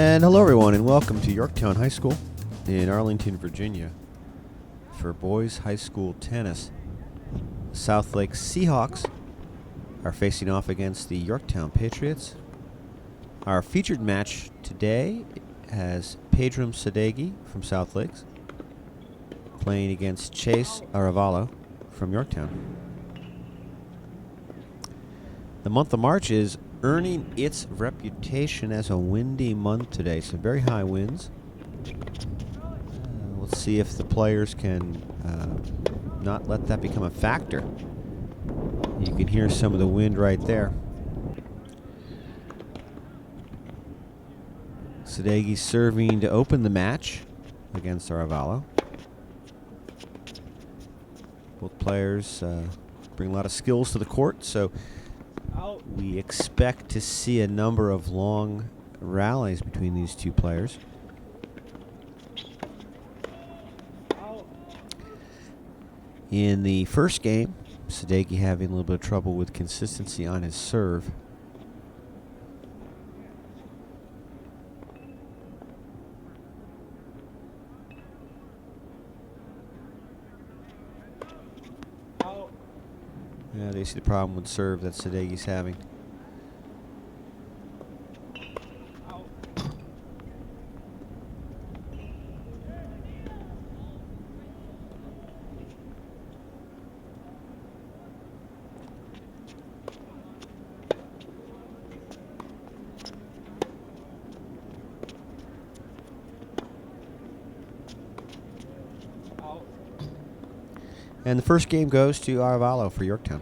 And hello everyone, and welcome to Yorktown High School in Arlington, Virginia for boys high school tennis. The South Lakes Seahawks are facing off against the Yorktown Patriots. Our featured match today has Sedi from South Lakes playing against Shea Aralo from Yorktown. The month of March is earning its reputation as a windy month today, so very high winds. Let's see if the players can not let that become a factor. You can hear some of the wind right there. Sedi serving to open the match against Aralo. Both players bring a lot of skills to the court, so we expect to see a number of long rallies between these two players. In the first game, Sedi having a little bit of trouble with consistency on his serve. Yeah, they see the problem with serve that Sedi's having. And the first game goes to Aralo for Yorktown.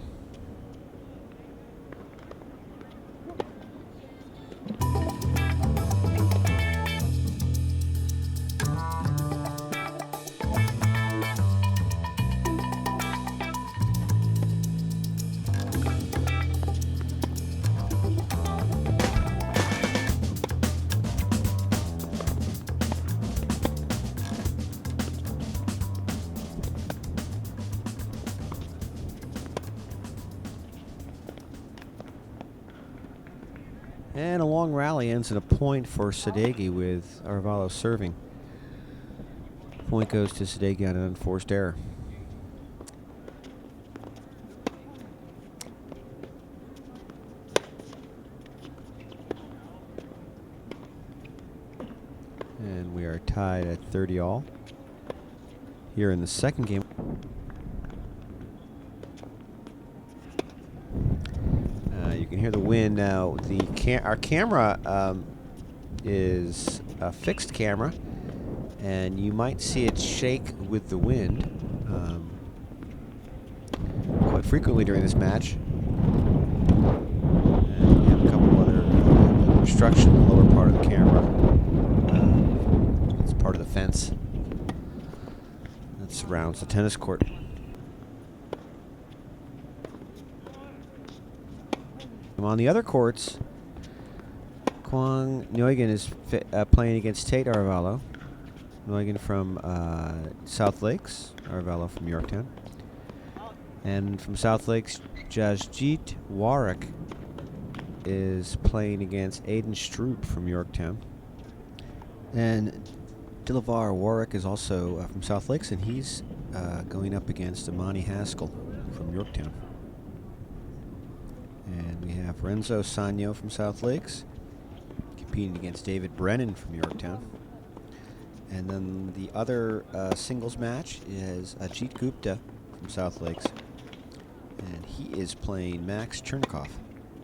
And a long rally ends in a point for Sedi with Aralo serving. Point goes to Sedi on an unforced error. And we are tied at 30 all. Here in the second game. You can hear the wind now. Our camera is a fixed camera, and you might see it shake with the wind quite frequently during this match. And we have a couple other obstruction in the lower part of the camera. It's part of the fence that surrounds the tennis court. On the other courts, Kwang Nguyen is playing against Tate Aralo. Nguyen from South Lakes, Aralo from Yorktown. And from South Lakes, Jasjit Warwick is playing against Aiden Stroop from Yorktown. And Dilavar Warwick is also from South Lakes, and he's going up against Amani Haskell from Yorktown. And we have Renzo Sanyo from South Lakes competing against David Brennan from Yorktown. And then the other singles match is Ajit Gupta from South Lakes. And he is playing Max Chernikov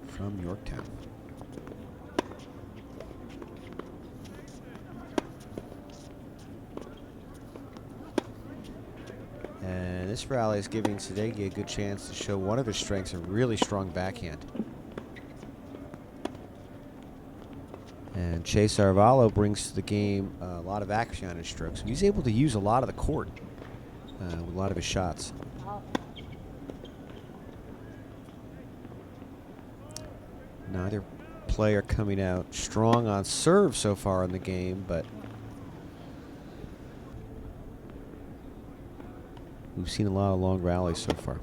from Yorktown. And this rally is giving Sedi a good chance to show one of his strengths, a really strong backhand. And Shea Aralo brings to the game a lot of action on his strokes. He's able to use a lot of the court with a lot of his shots. Neither player coming out strong on serve so far in the game, but we've seen a lot of long rallies so far.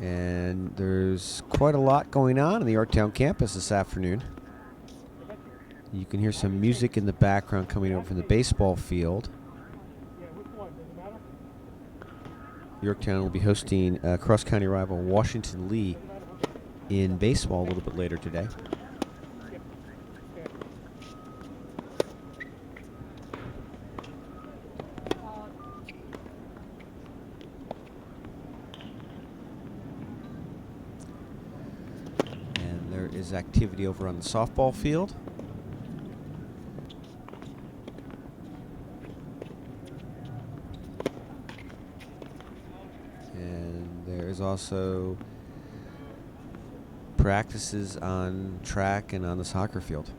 And there's quite a lot going on in the Yorktown campus this afternoon. You can hear some music in the background coming over from the baseball field. Yorktown will be hosting cross-county rival Washington Lee in baseball a little bit later today. And there is activity over on the softball field. There's also practices on track and on the soccer field.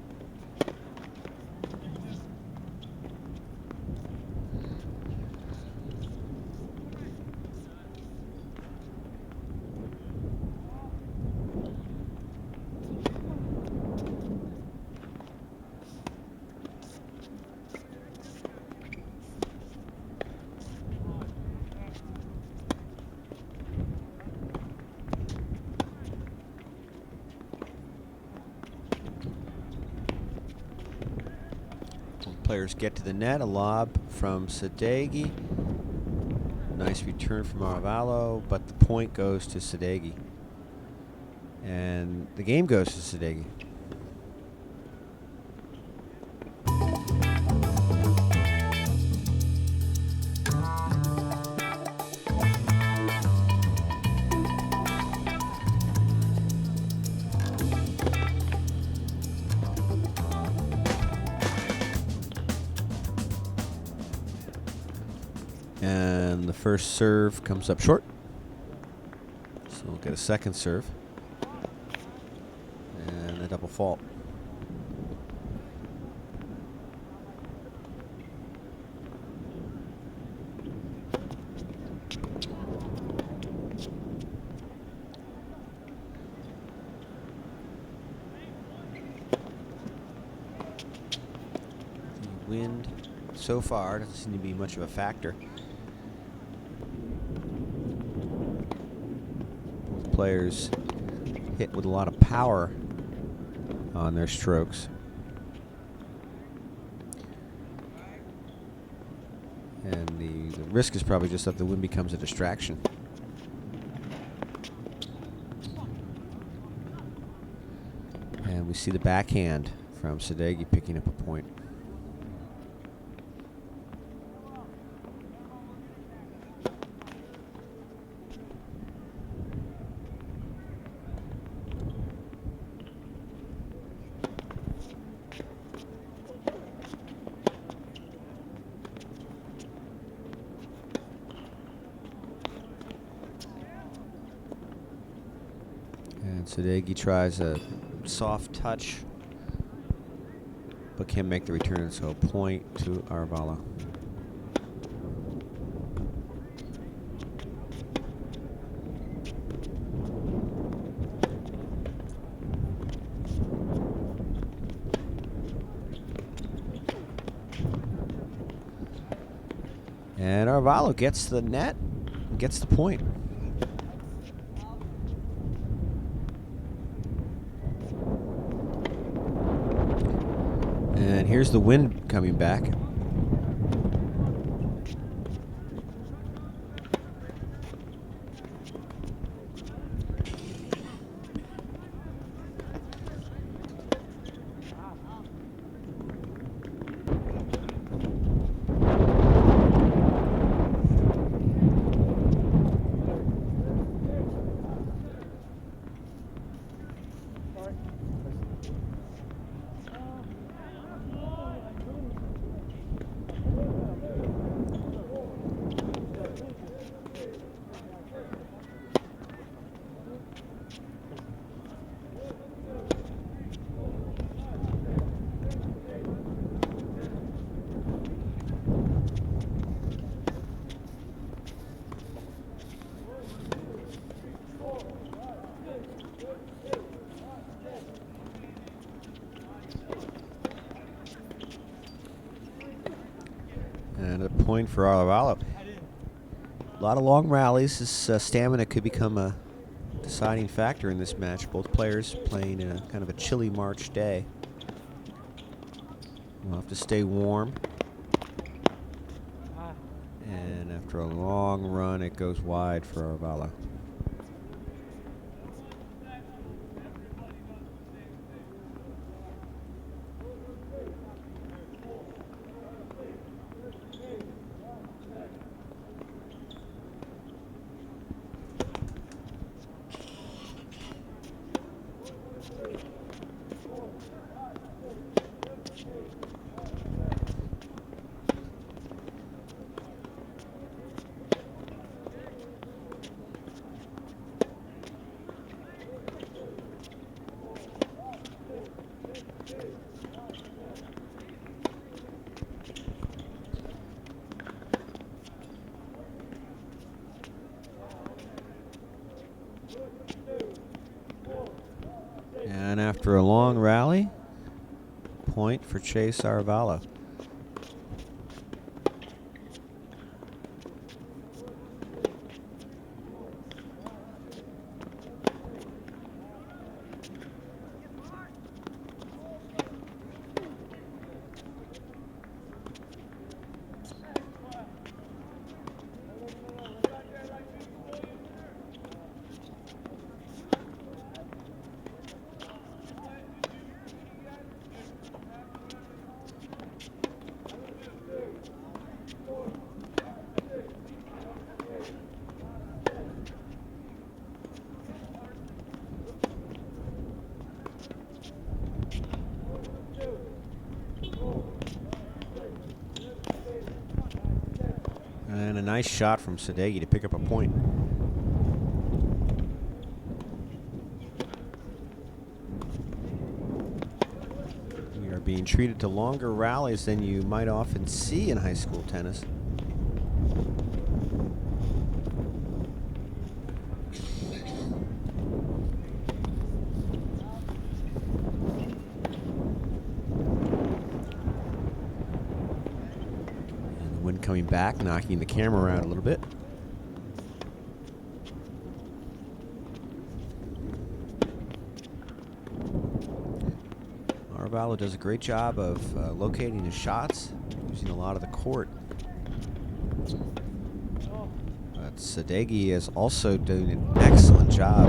Players get to the net. A lob from Sedi. Nice return from Aralo, but the point goes to Sedi. And the game goes to Sedi. And the first serve comes up short. So we'll get a second serve. And a double fault. The wind so far doesn't seem to be much of a factor. Players hit with a lot of power on their strokes. And the risk is probably just that the wind becomes a distraction. And we see the backhand from Sedi picking up a point. And Sedi tries a soft touch, but can't make the return, so a point to Aralo. And Aralo gets the net and gets the point. And here's the wind coming back. And a point for Aralo. lot of long rallies. His stamina could become a deciding factor in this match. Both players playing in a kind of a chilly March day. We'll have to stay warm. And after a long run, it goes wide for Aralo. And after a long rally, point for Shea Aralo. And a nice shot from Sedi to pick up a point. We are being treated to longer rallies than you might often see in high school tennis. Coming back, knocking the camera around a little bit. Aralo does a great job of locating his shots, using a lot of the court. But Sedi is also doing an excellent job.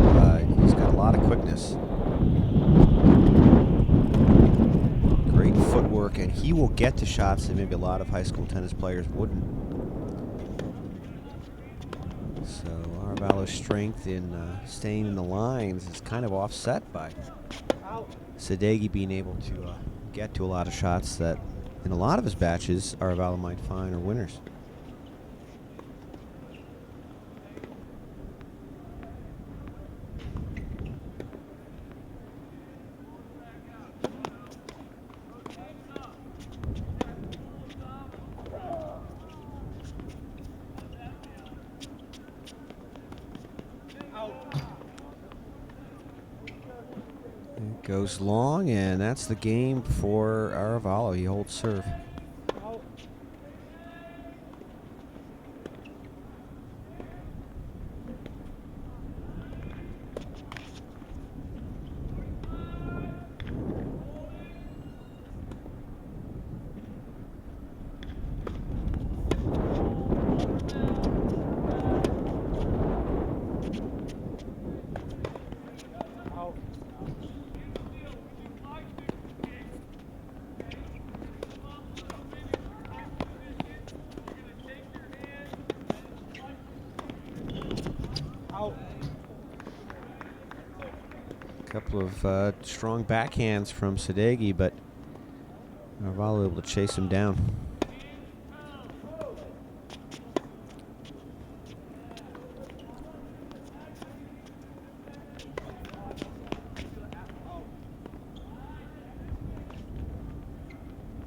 He's got a lot of quickness. Great footwork, and he will get to shots that maybe a lot of high school tennis players wouldn't. So Aralo's strength in staying in the lines is kind of offset by Sedi being able to get to a lot of shots that in a lot of his batches Aralo might find are winners. It goes long, and that's the game for Aralo. He holds serve. Couple of strong backhands from Sedi, but Aralo able to chase him down.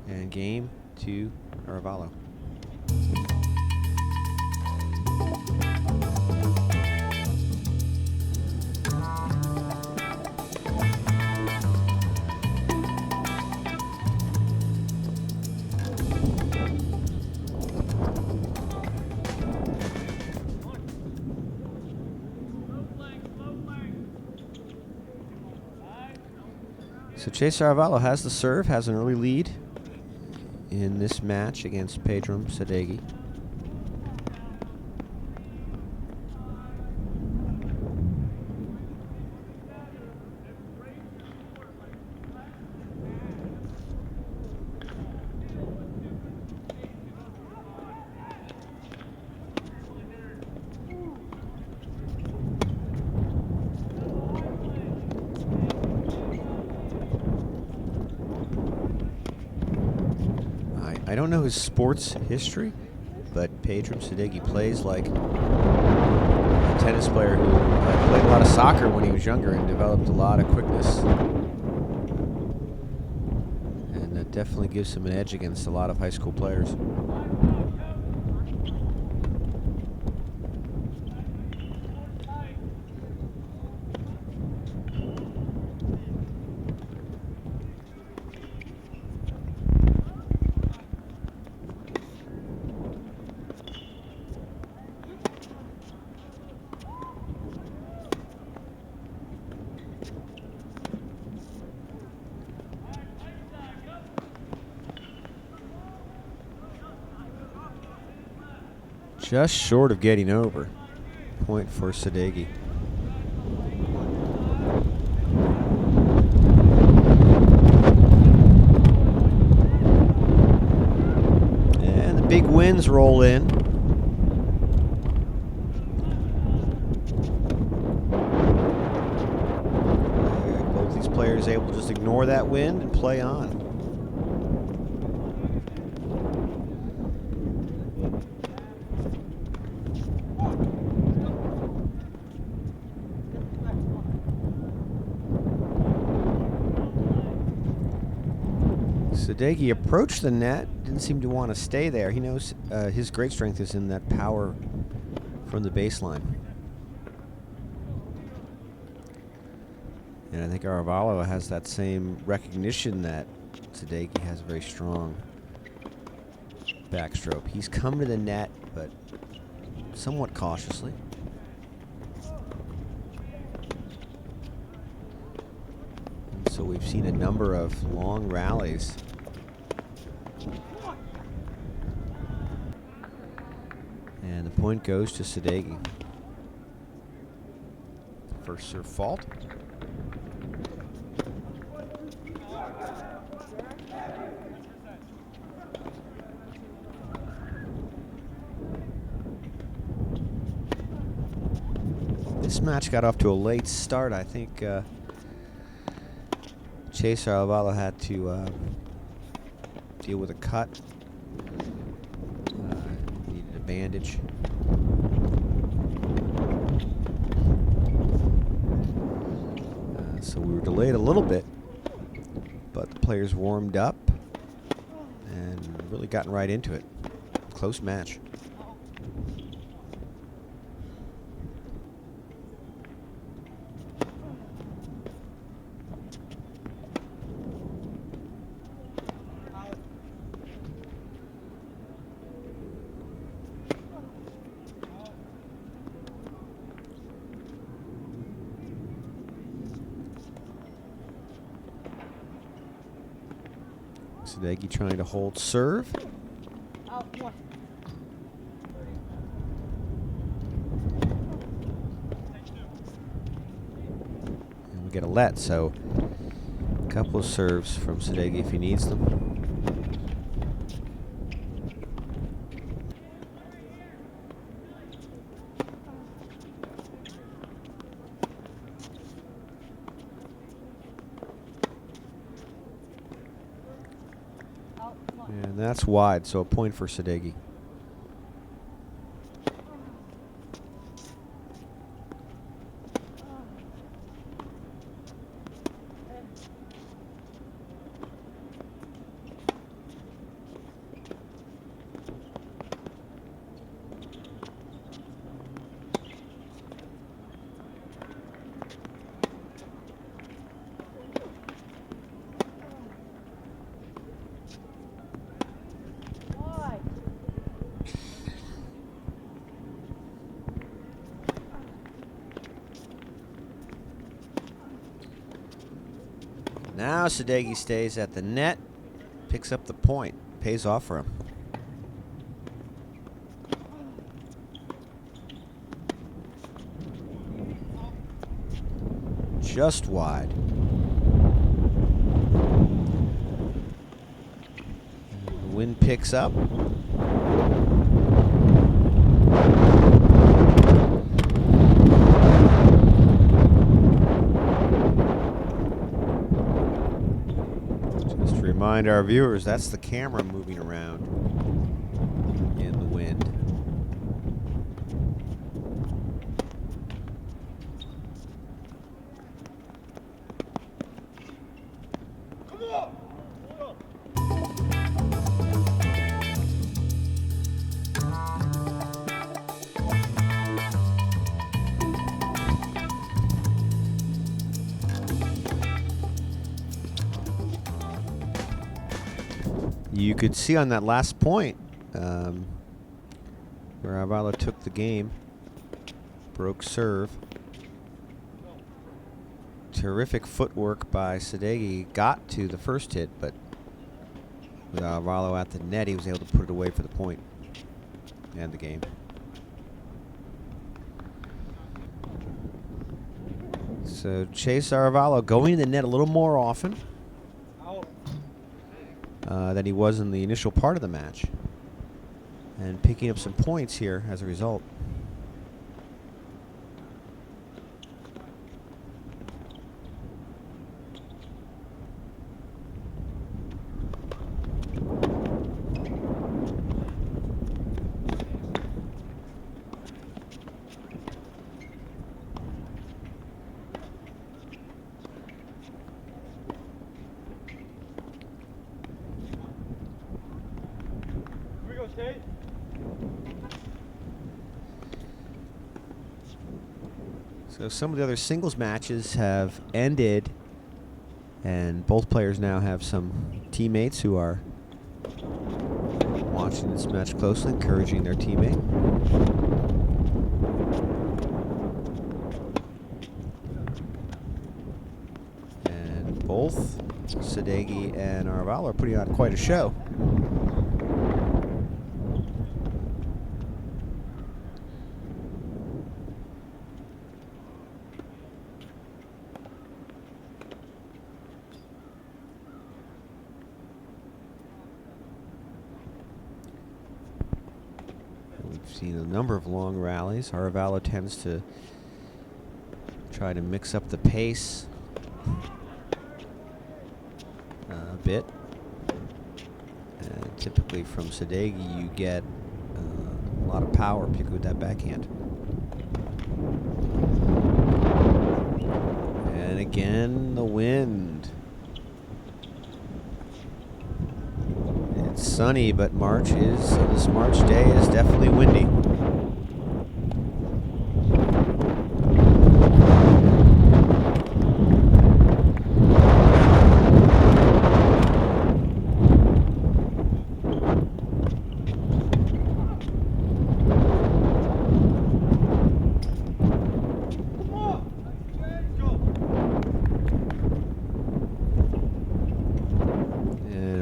And game to Aralo. So Chase Aralo has the serve, has an early lead in this match against Pedram Sedi. I don't know his sports history, but Pedram Sedi plays like a tennis player who played a lot of soccer when he was younger and developed a lot of quickness. And that definitely gives him an edge against a lot of high school players. Just short of getting over. Point for Sedi. And the big winds roll in. Both these players able to just ignore that wind and play on. Sedi approached the net, didn't seem to want to stay there. He knows his great strength is in that power from the baseline. And I think Aralo has that same recognition that Sedi has a very strong backstroke. He's come to the net, but somewhat cautiously. And so we've seen a number of long rallies. And the point goes to Sedi. First serve fault. This match got off to a late start. I think Chase Aralo had to deal with a cut. Needed a bandage. So we were delayed a little bit, but the players warmed up and really gotten right into it. Close match. Sedi trying to hold serve. And we get a let, so a couple of serves from Sedi if he needs them. And that's wide, so a point for Sedi. Now Sedi stays at the net, picks up the point, pays off for him. Just wide. The wind picks up. Just to remind our viewers, that's the camera moving around in the wind. You could see on that last point where Aralo took the game, broke serve. Terrific footwork by Sedi, got to the first hit, but with Aralo at the net, he was able to put it away for the point and the game. So Chase Aralo going to the net a little more often than he was in the initial part of the match, and picking up some points here as a result. So some of the other singles matches have ended, and both players now have some teammates who are watching this match closely, encouraging their teammate. And both Sedi and Aralo are putting on quite a show. Seen a number of long rallies. Aralo tends to try to mix up the pace a bit. And typically from Sedi you get a lot of power, particularly with that backhand. And again, the wind. It's sunny, but this March day is definitely windy.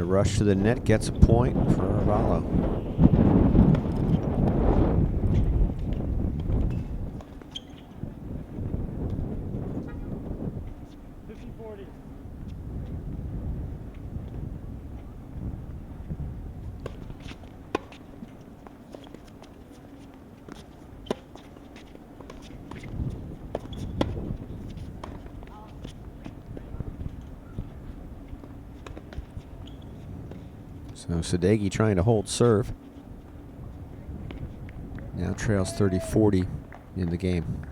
Rush to the net gets a point for Aralo. So Sedi trying to hold serve. Now trails 30-40 in the game.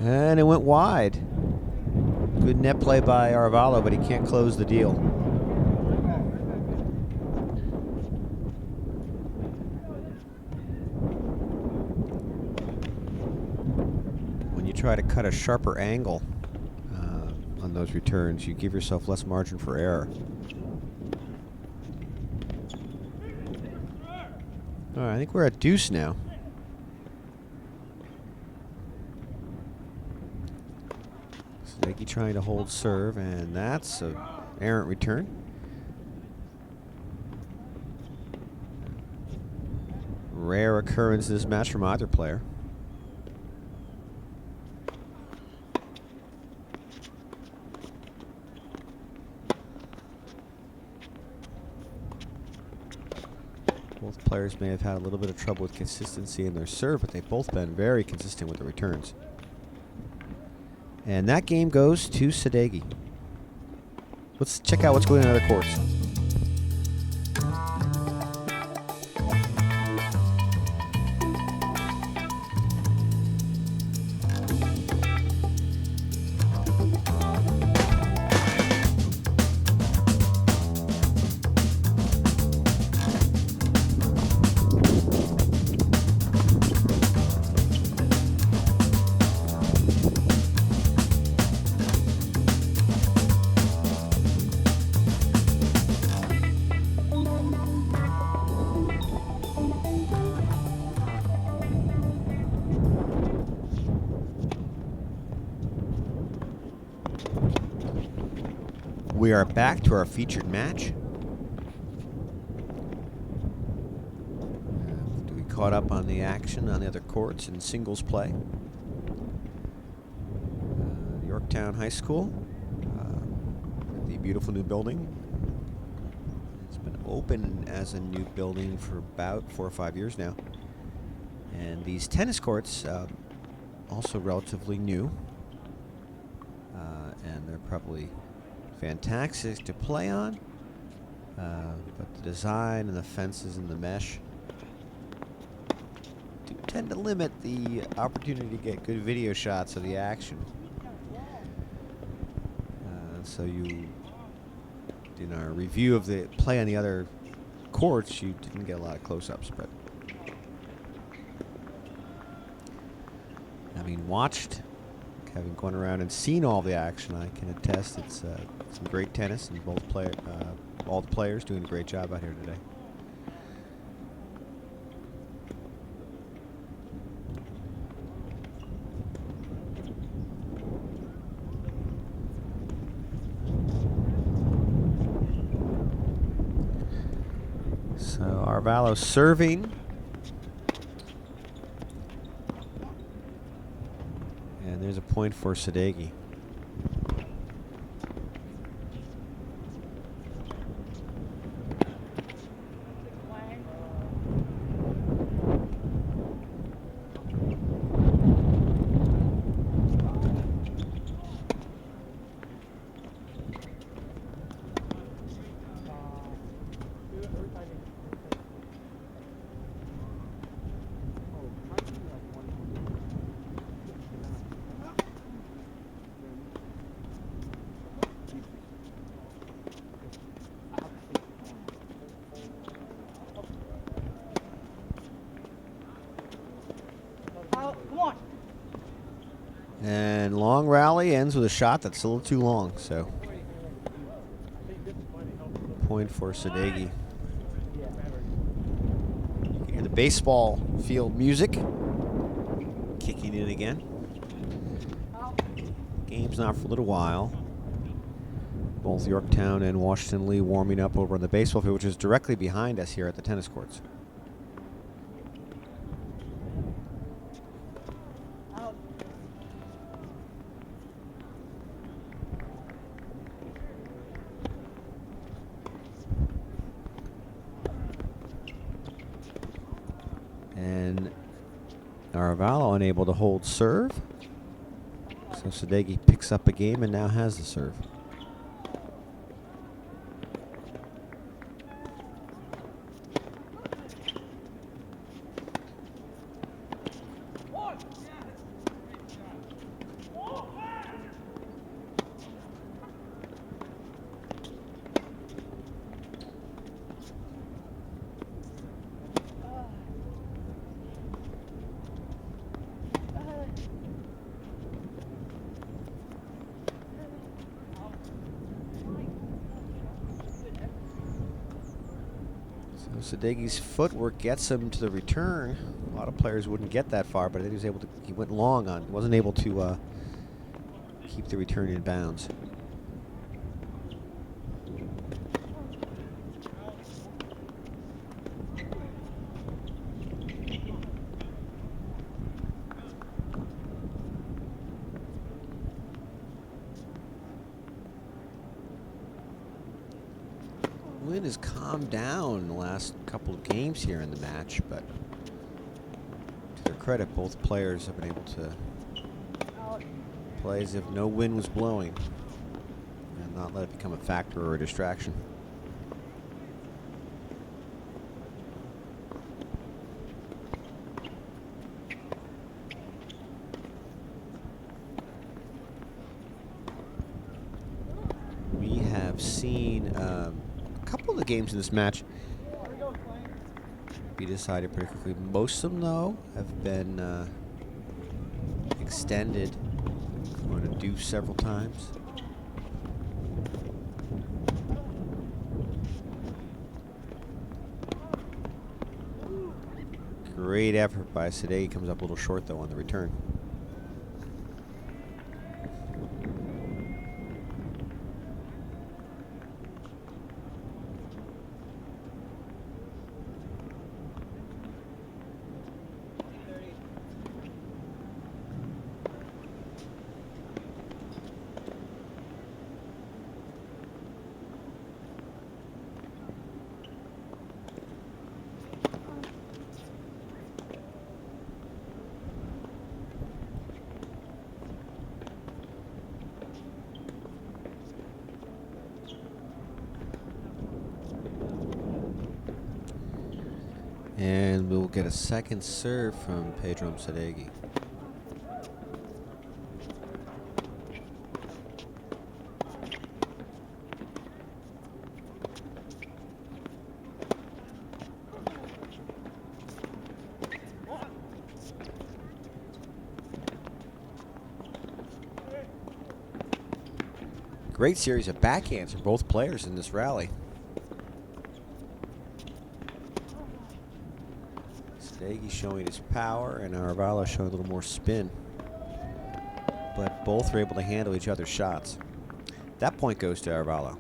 And it went wide. Good net play by Aralo, but he can't close the deal. When you try to cut a sharper angle on those returns, you give yourself less margin for error. All right, I think we're at deuce now. Sedi trying to hold serve, and that's an errant return. Rare occurrence in this match from either player. Both players may have had a little bit of trouble with consistency in their serve, but they've both been very consistent with the returns. And that game goes to Sedi. Let's check out what's going on in other courts. We are back to our featured match. We caught up on the action on the other courts in singles play. Yorktown High School, the beautiful new building. It's been open as a new building for about 4 or 5 years now. And these tennis courts, also relatively new, and they're probably fantastic to play on, but the design and the fences and the mesh do tend to limit the opportunity to get good video shots of the action. So you, in our review of the play on the other courts, you didn't get a lot of close-ups, but having watched, having gone around and seen all the action, I can attest it's some great tennis, and all the players doing a great job out here today. So Aralo serving. And there's a point for Sedi. And long rally ends with a shot that's a little too long, so point for Sedi. You can hear the baseball field music kicking in again. Game's not for a little while. Both Yorktown and Washington Lee warming up over on the baseball field, which is directly behind us here at the tennis courts. And Aralo unable to hold serve. So Sedi picks up a game and now has the serve. So Sedegi's footwork gets him to the return. A lot of players wouldn't get that far, but I think he was able to. He went long on. Wasn't able to keep the return in bounds. Wind has calmed down in the last couple of games here in the match, but to their credit, both players have been able to play as if no wind was blowing and not let it become a factor or a distraction. We have seen a couple of the games in this match be decided pretty quickly. Most of them, though, have been extended. Going to do several times. Great effort by Sedi. Comes up a little short, though, on the return. And we'll get a second serve from Pedram Sedegi. Great series of backhands from both players in this rally. Sedegi showing his power and Aralo showing a little more spin. But both were able to handle each other's shots. That point goes to Aralo.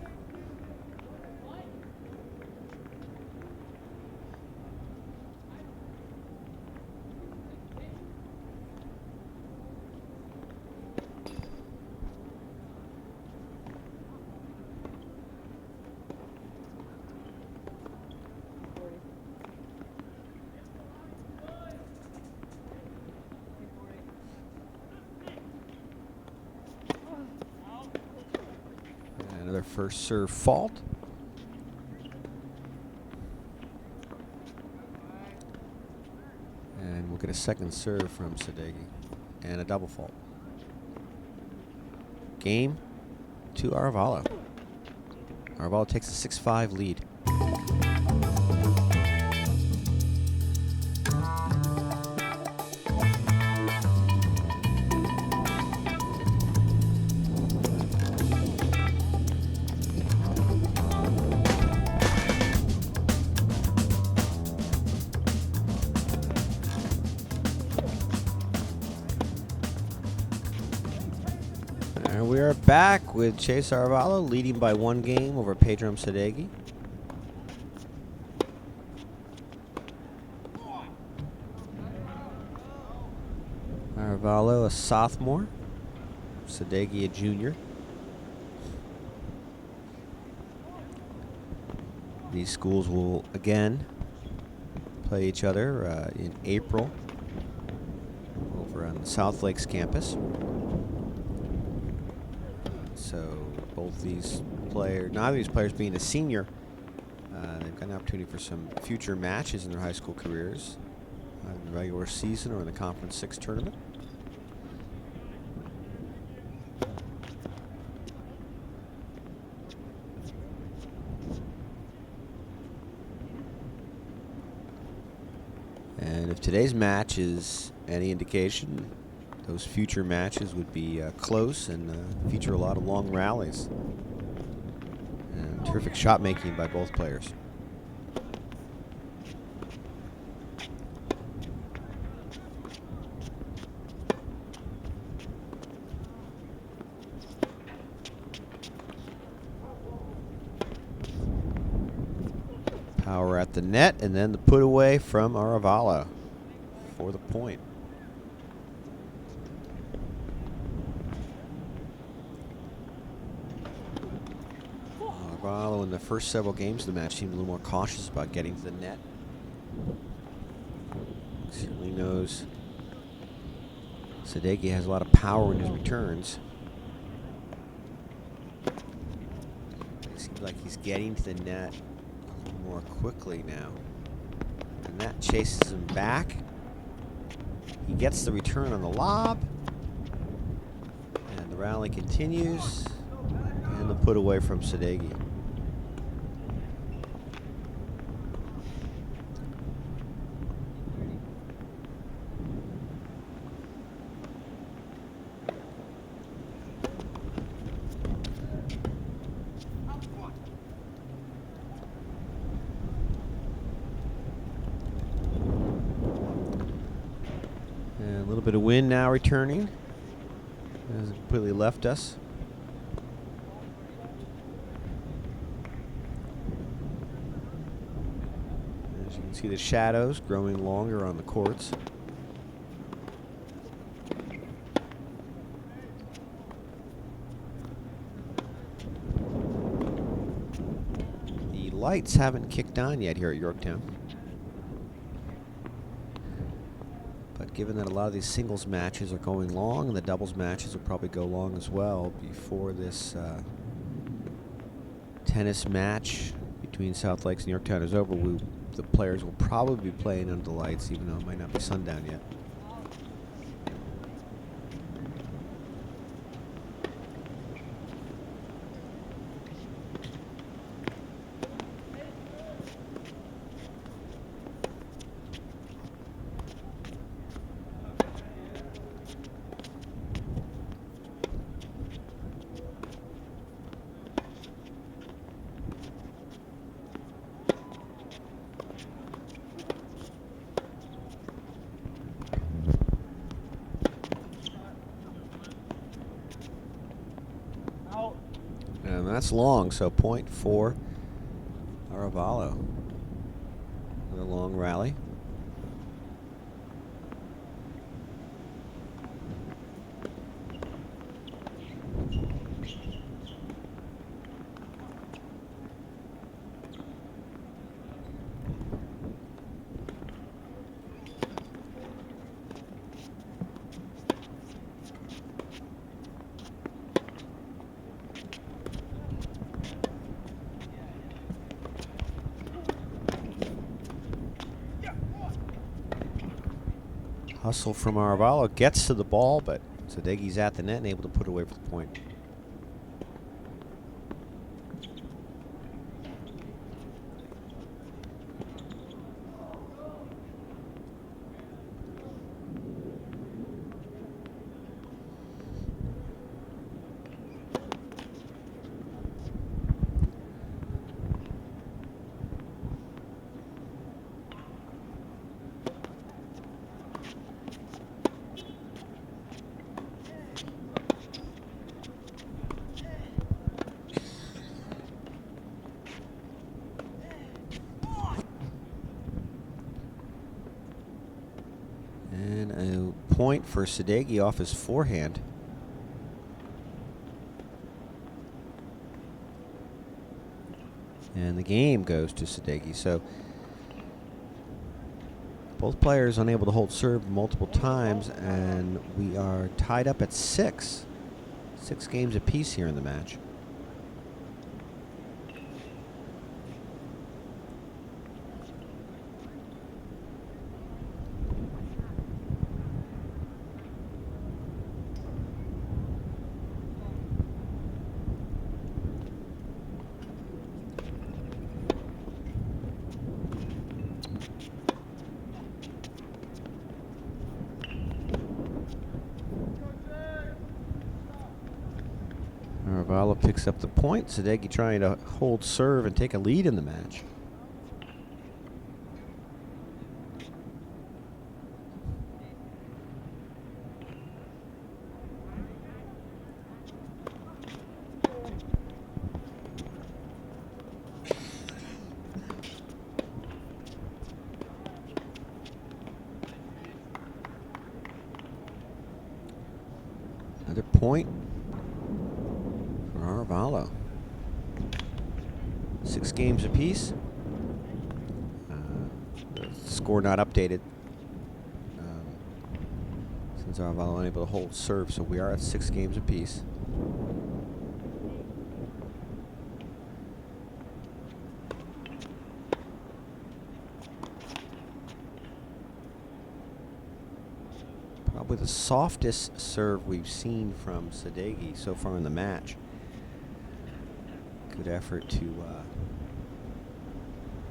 Another first serve fault. And we'll get a second serve from Sedegi and a double fault. Game to Aralo. Aralo takes a 6-5 lead. And we are back with Shea Aralo leading by 1 game over Pedram Sedegi. Aralo, a sophomore. Sedegi, a junior. These schools will again play each other in April over on the South Lakes campus. So both these players, neither of these players being a senior, they've got an opportunity for some future matches in their high school careers, either in the regular season or in the Conference 6 tournament. And if today's match is any indication, those future matches would be close and feature a lot of long rallies. And terrific shot making by both players. Power at the net, and then the put away from Aralo for the point. Aralo in the first several games of the match seemed a little more cautious about getting to the net. Certainly knows Sedi has a lot of power in his returns. It seems like he's getting to the net a little more quickly now. And that chases him back. He gets the return on the lob. And the rally continues. And the put away from Sedi. A little bit of wind now returning. It hasn't completely left us. As you can see, the shadows growing longer on the courts. The lights haven't kicked on yet here at Yorktown. But given that a lot of these singles matches are going long, and the doubles matches will probably go long as well before this tennis match between South Lakes and Yorktown is over, the players will probably be playing under the lights, even though it might not be sundown yet. And that's long, so point for Aralo. Another long rally. Hustle from Aralo, gets to the ball, but Sedi's at the net and able to put away for the point. And a point for Sedi off his forehand. And the game goes to Sedi. So both players unable to hold serve multiple times, and we are tied up at 6. 6 games apiece here in the match. Aralo picks up the point. Sedi trying to hold serve and take a lead in the match. point for Aralo. 6 games apiece. The score not updated since Aralo unable to hold serve, so we are at 6 games apiece. Probably the softest serve we've seen from Sedi so far in the match. Good effort to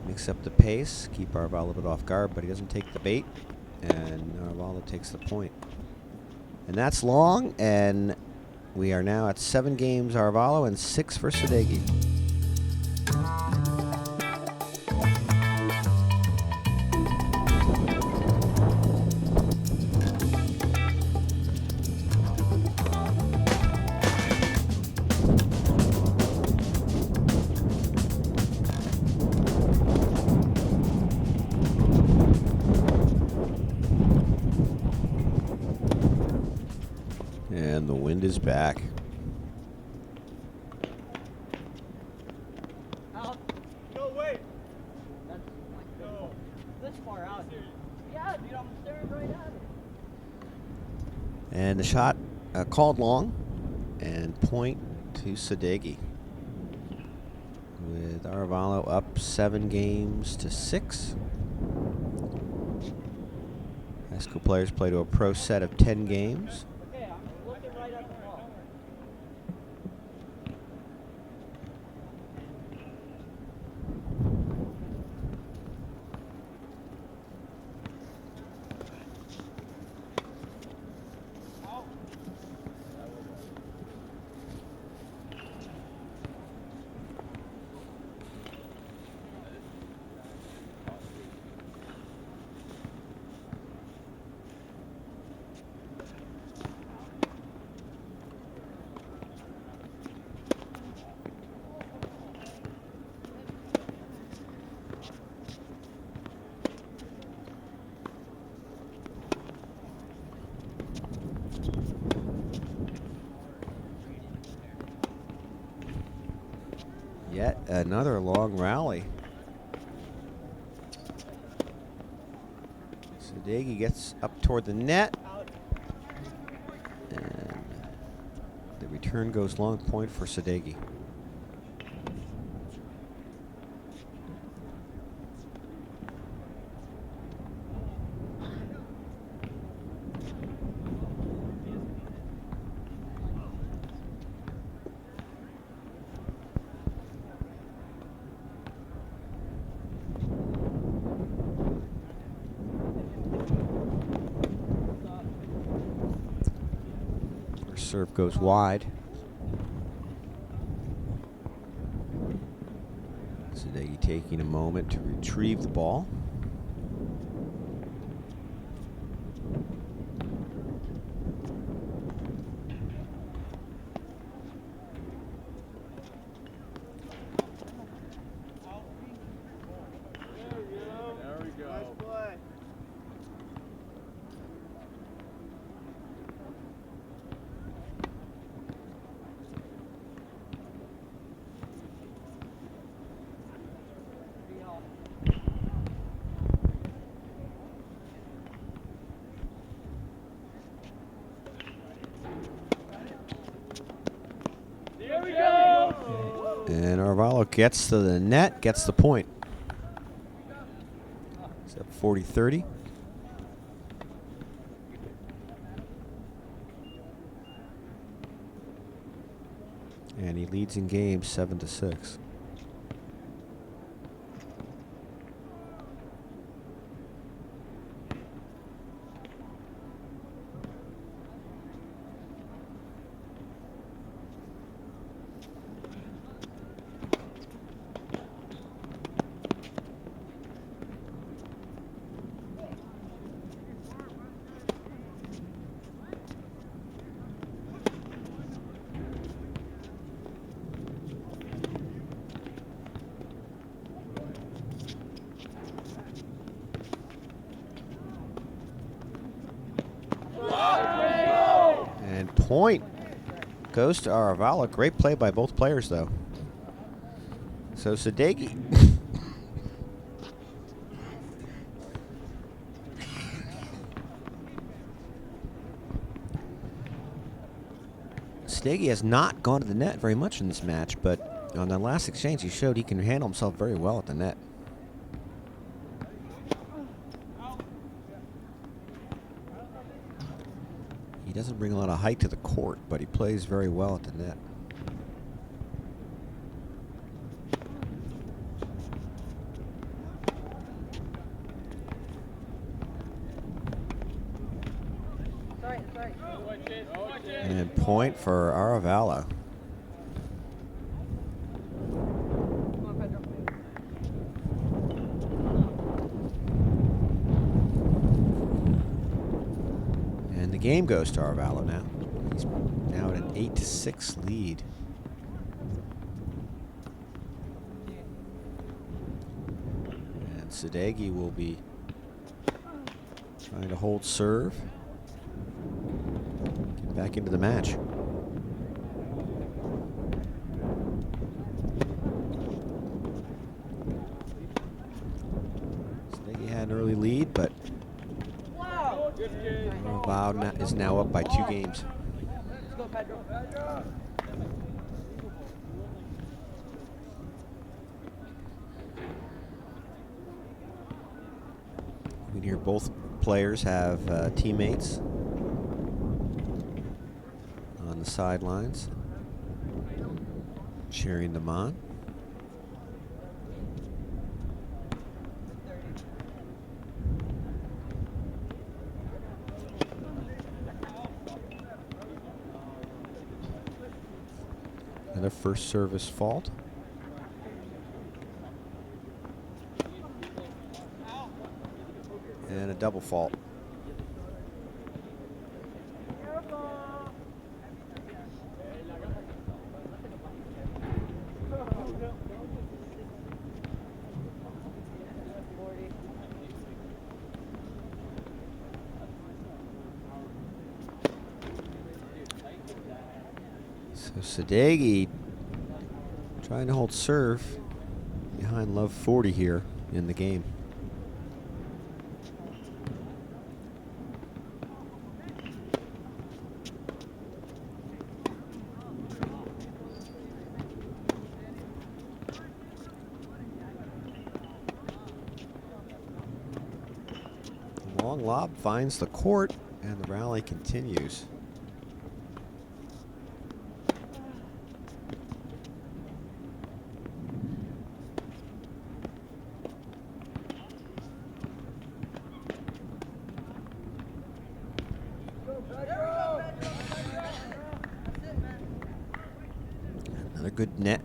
mix up the pace, keep Aralo a bit off guard, but he doesn't take the bait, and Aralo takes the point. And that's long, and we are now at 7 games Aralo and 6 for Sedi. And the wind is back. Out. No, wait. No. This far out. Yeah, dude, I'm staring right at it. And the shot called long, and point to Sedi. With Aralo up 7 games to 6. High school players play to a pro set of 10 games. Okay, I'm looking right at the ball. Yet another long rally. Sedi gets up toward the net. And the return goes long, point for Sedi. Serve goes wide. Sedi taking a moment to retrieve the ball. And Aralo gets to the net, gets the point. It's up 40-30. And he leads in game 7-6. Point goes to Aralo. Great play by both players, though. So Sedi. Sedi has not gone to the net very much in this match, but on the last exchange, he showed he can handle himself very well at the net. He doesn't bring a lot of height to the court, but he plays very well at the net. And point for Aralo. And the game goes to Aralo now. He's now at an 8-6 lead. And Sedi will be trying to hold serve. Get back into the match. Sedi had an early lead, but Aralo is now up by 2 games. Let's go, Pedro. We can hear both players have teammates on the sidelines cheering them on. Another first service fault. And a double fault. So Sedi trying to hold serve behind Love 40 here in the game. Long lob finds the court, and the rally continues. Another good net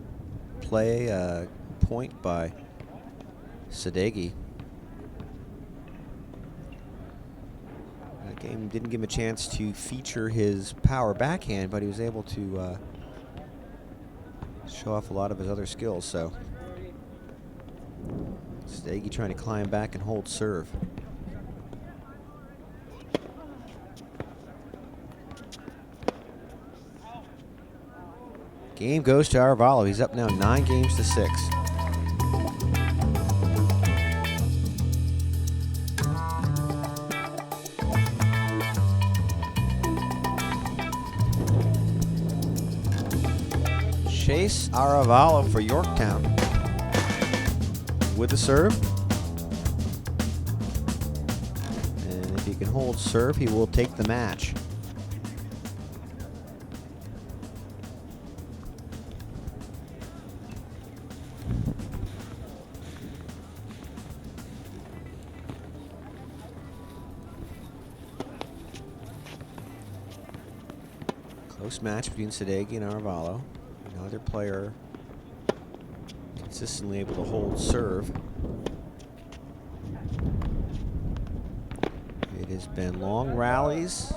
play, point by Sedi. That game didn't give him a chance to feature his power backhand, but he was able to show off a lot of his other skills. So Sedi trying to climb back and hold serve. Game goes to Aralo. He's up now 9 games to 6. Chase Aralo for Yorktown with the serve. And if he can hold serve, he will take the match. Close match between Sedi and Aralo. Neither player consistently able to hold serve. It has been long rallies,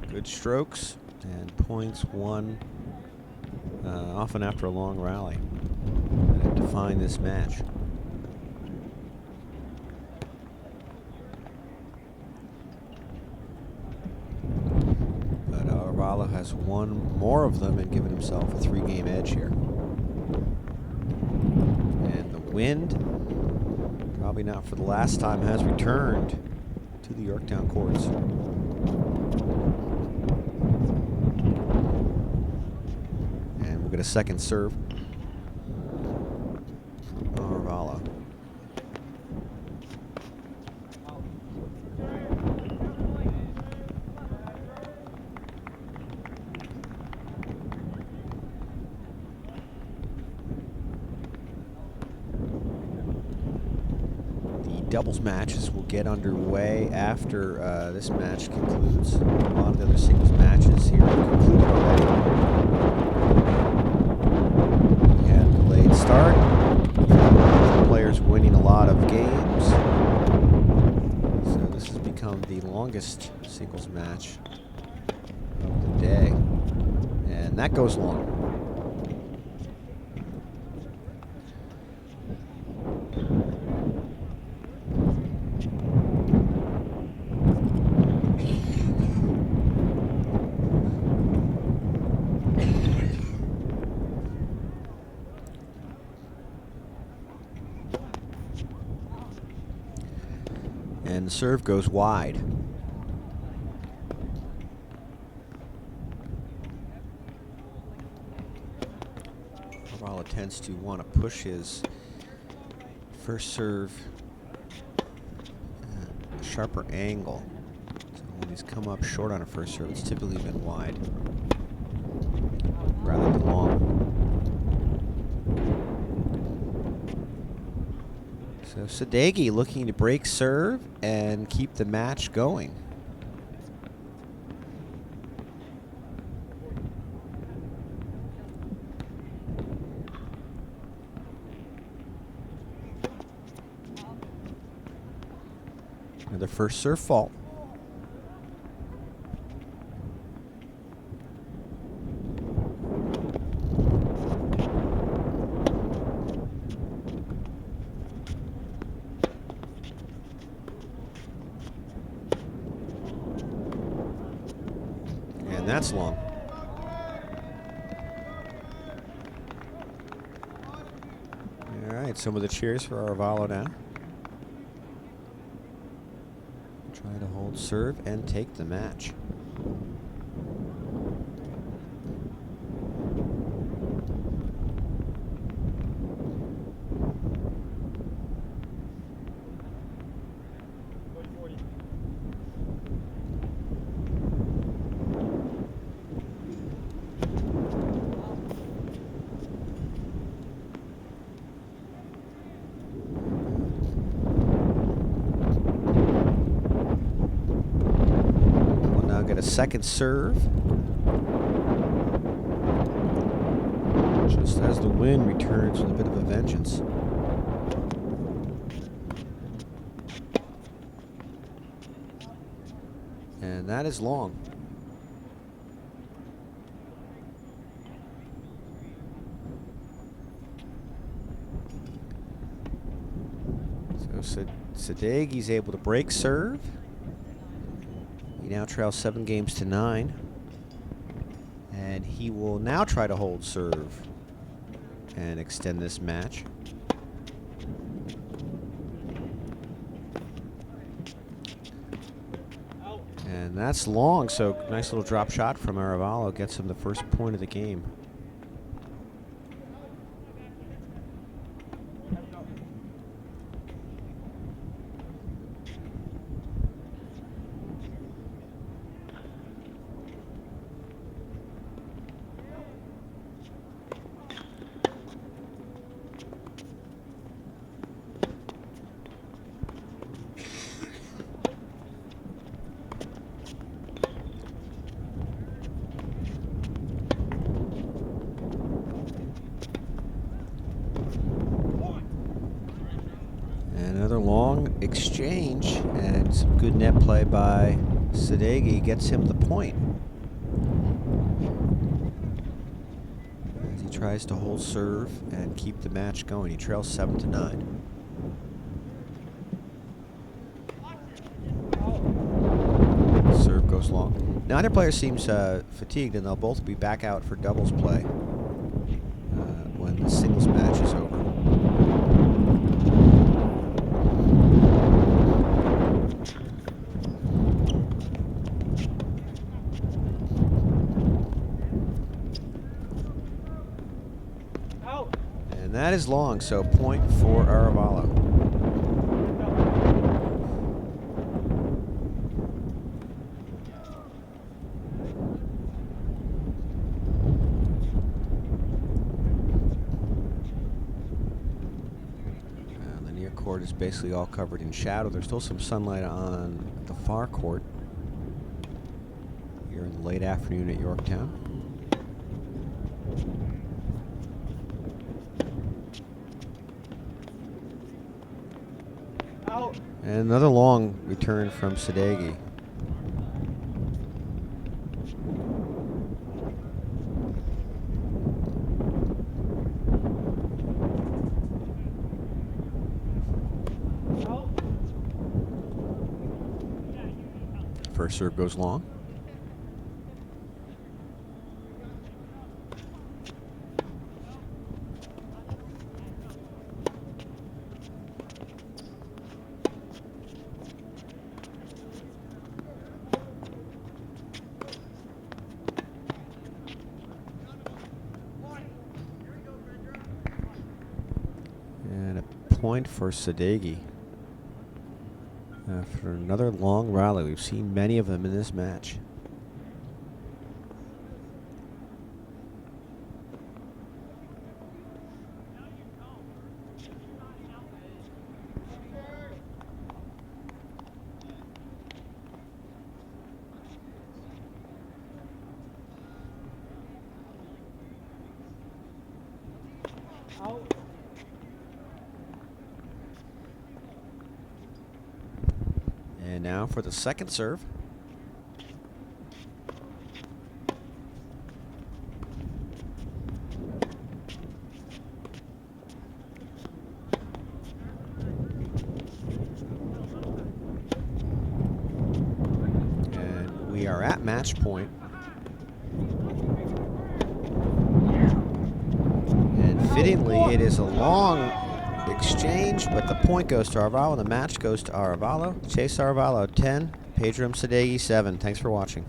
good strokes, and points won often after a long rally that define this match. has won more of them and given himself a 3-game edge here. And the wind, probably not for the last time, has returned to the Yorktown courts. And we'll get a second serve. Aralo. Doubles matches will get underway after this match concludes. A lot of the other singles matches here have concluded already. We had a delayed start. Players winning a lot of games. So this has become the longest singles match of the day. And that goes long. And the serve goes wide. Aralo tends to want to push his first serve at a sharper angle. So when he's come up short on a first serve, it's typically been wide rather than long. So Sedi looking to break serve and keep the match going. Another first serve fault. And that's long. All right, some of the cheers for Aralo now. Try to hold serve and take the match. Get a second serve. Just as the wind returns with a bit of a vengeance. And that is long. So Sedegi's able to break serve. He now trails 7 games to 9. And he will now try to hold serve and extend this match. And that's long, so nice little drop shot from Aralo gets him the first point of the game. Another long exchange, and some good net play by Sedi gets him the point. As he tries to hold serve and keep the match going. He trails 7 to 9. Serve goes long. Neither player seems fatigued, and they'll both be back out for doubles play when the singles match is over. Out. And that is long, so point for Aralo. The near court is basically all covered in shadow. There's still some sunlight on the far court here in the late afternoon at Yorktown. Out. And another long return from Sedi. Out. First serve goes long. And a point for Sedi. After another long rally, we've seen many of them in this match. Out. And now for the second serve. And we are at match point. And fittingly, it is a long exchange, but the point goes to Aralo. The match goes to Aralo. Chase Aralo 10, Pedram Sedi 7. Thanks for watching.